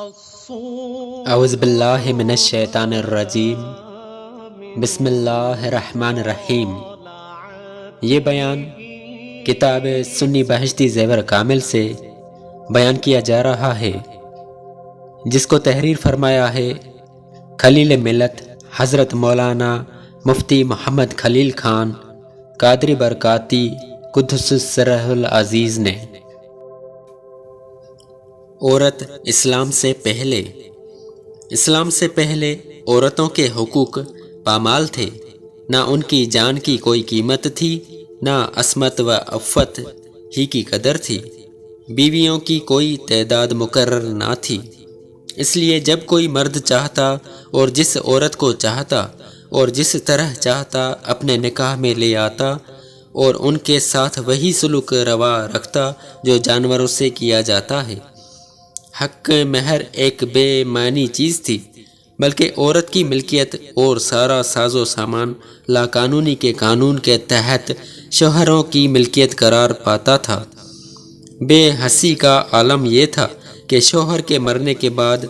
اعوذ باللہ من الشیطان الرجیم، بسم اللہ الرحمن الرحیم۔ یہ بیان کتاب سنی بہشتی زیور کامل سے بیان کیا جا رہا ہے، جس کو تحریر فرمایا ہے خلیل ملت حضرت مولانا مفتی محمد خلیل خان قادری برکاتی قدس سرہ العزیز نے۔ عورت اسلام سے پہلے عورتوں کے حقوق پامال تھے، نہ ان کی جان کی کوئی قیمت تھی، نہ عصمت و عفت ہی کی قدر تھی، بیویوں کی کوئی تعداد مقرر نہ تھی۔ اس لیے جب کوئی مرد چاہتا اور جس عورت کو چاہتا اور جس طرح چاہتا اپنے نکاح میں لے آتا اور ان کے ساتھ وہی سلوک روا رکھتا جو جانوروں سے کیا جاتا ہے۔ حق مہر ایک بے معنی چیز تھی، بلکہ عورت کی ملکیت اور سارا ساز و سامان لاقانونی کے قانون کے تحت شوہروں کی ملکیت قرار پاتا تھا۔ بے حسی کا عالم یہ تھا کہ شوہر کے مرنے کے بعد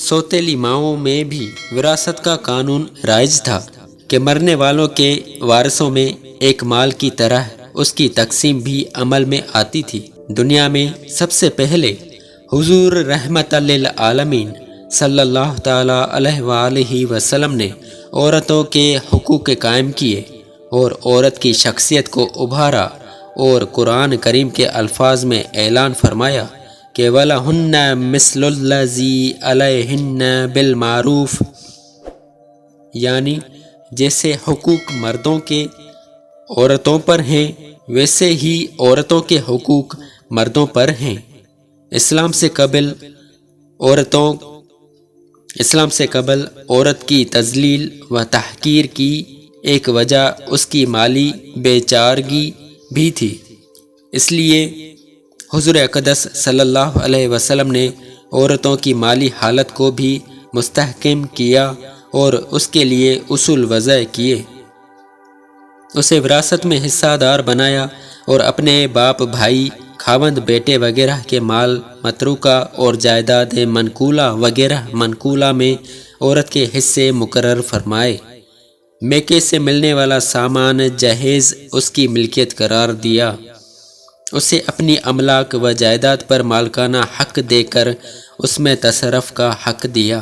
سوتیلی ماؤں میں بھی وراثت کا قانون رائج تھا کہ مرنے والوں کے وارثوں میں ایک مال کی طرح اس کی تقسیم بھی عمل میں آتی تھی۔ دنیا میں سب سے پہلے حضور رحمت للعالمین صلی اللہ تعالیٰ علیہ وآلہ وسلم نے عورتوں کے حقوق قائم کیے اور عورت کی شخصیت کو ابھارا، اور قرآن کریم کے الفاظ میں اعلان فرمایا کہ وَلَهُنَّ مِثْلُ الَّذِي عَلَيْهِنَّ بِالْمَعْرُوفِ، یعنی جیسے حقوق مردوں کے عورتوں پر ہیں ویسے ہی عورتوں کے حقوق مردوں پر ہیں۔ اسلام سے قبل عورت کی تذلیل و تحقیر کی ایک وجہ اس کی مالی بے چارگی بھی تھی۔ اس لیے حضور اقدس صلی اللہ علیہ وسلم نے عورتوں کی مالی حالت کو بھی مستحکم کیا اور اس کے لیے اصول وضع کیے، اسے وراثت میں حصہ دار بنایا اور اپنے باپ، بھائی، خاوند، بیٹے وغیرہ کے مال متروکہ اور جائیداد منقولہ وغیرہ منقولہ میں عورت کے حصے مقرر فرمائے۔ میکے سے ملنے والا سامان جہیز اس کی ملکیت قرار دیا، اسے اپنی املاک و جائیداد پر مالکانہ حق دے کر اس میں تصرف کا حق دیا،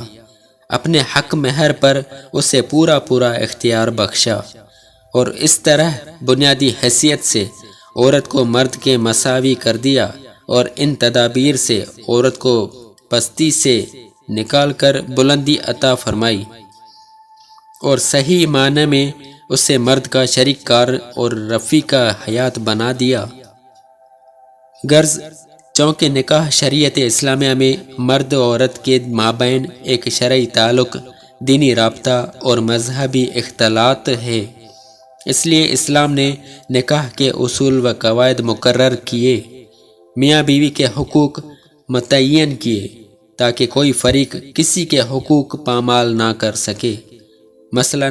اپنے حق مہر پر اسے پورا اختیار بخشا، اور اس طرح بنیادی حیثیت سے عورت کو مرد کے مساوی کر دیا، اور ان تدابیر سے عورت کو پستی سے نکال کر بلندی عطا فرمائی، اور صحیح معنی میں اسے مرد کا شریک کار اور رفیق حیات بنا دیا۔ غرض چونکہ نکاح شریعت اسلامیہ میں مرد و عورت کے مابین ایک شرعی تعلق، دینی رابطہ اور مذہبی اختلاط ہے، اس لیے اسلام نے نکاح کے اصول و قواعد مقرر کیے، میاں بیوی کے حقوق متعین کیے تاکہ کوئی فریق کسی کے حقوق پامال نہ کر سکے۔ مثلا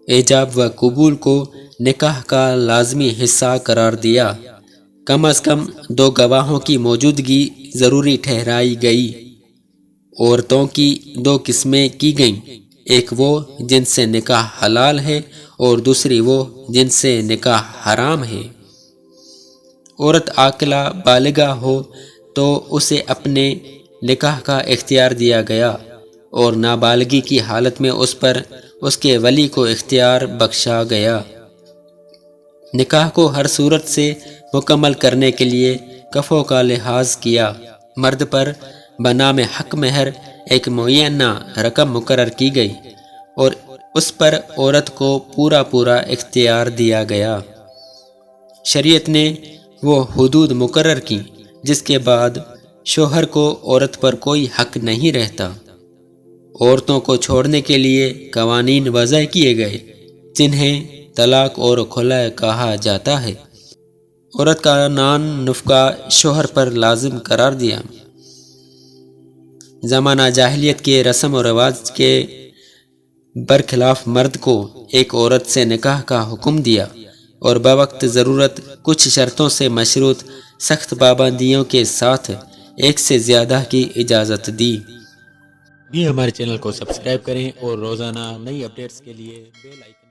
ایجاب و قبول کو نکاح کا لازمی حصہ قرار دیا، کم از کم 2 گواہوں کی موجودگی ضروری ٹھہرائی گئی۔ عورتوں کی 2 قسمیں کی گئیں، ایک وہ جن سے نکاح حلال ہے اور دوسری وہ جن سے نکاح حرام ہے۔ عورت عاقلہ بالغہ ہو تو اسے اپنے نکاح کا اختیار دیا گیا، اور نابالغی کی حالت میں اس پر اس کے ولی کو اختیار بخشا گیا۔ نکاح کو ہر صورت سے مکمل کرنے کے لیے کفوں کا لحاظ کیا، مرد پر بنام حق مہر ایک معینہ رقم مقرر کی گئی، اور اس پر عورت کو پورا اختیار دیا گیا۔ شریعت نے وہ حدود مقرر کی جس کے بعد شوہر کو عورت پر کوئی حق نہیں رہتا۔ عورتوں کو چھوڑنے کے لیے قوانین وضع کیے گئے جنہیں طلاق اور خلع کہا جاتا ہے۔ عورت کا نان نفقہ شوہر پر لازم قرار دیا۔ زمانہ جاہلیت کے رسم و رواج کے برخلاف مرد کو ایک عورت سے نکاح کا حکم دیا، اور بوقت ضرورت کچھ شرطوں سے مشروط سخت پابندیوں کے ساتھ ایک سے زیادہ کی اجازت دی۔ بھی ہمارے چینل کو سبسکرائب کریں اور روزانہ نئی اپڈیٹس کے لیے بیل آئیکن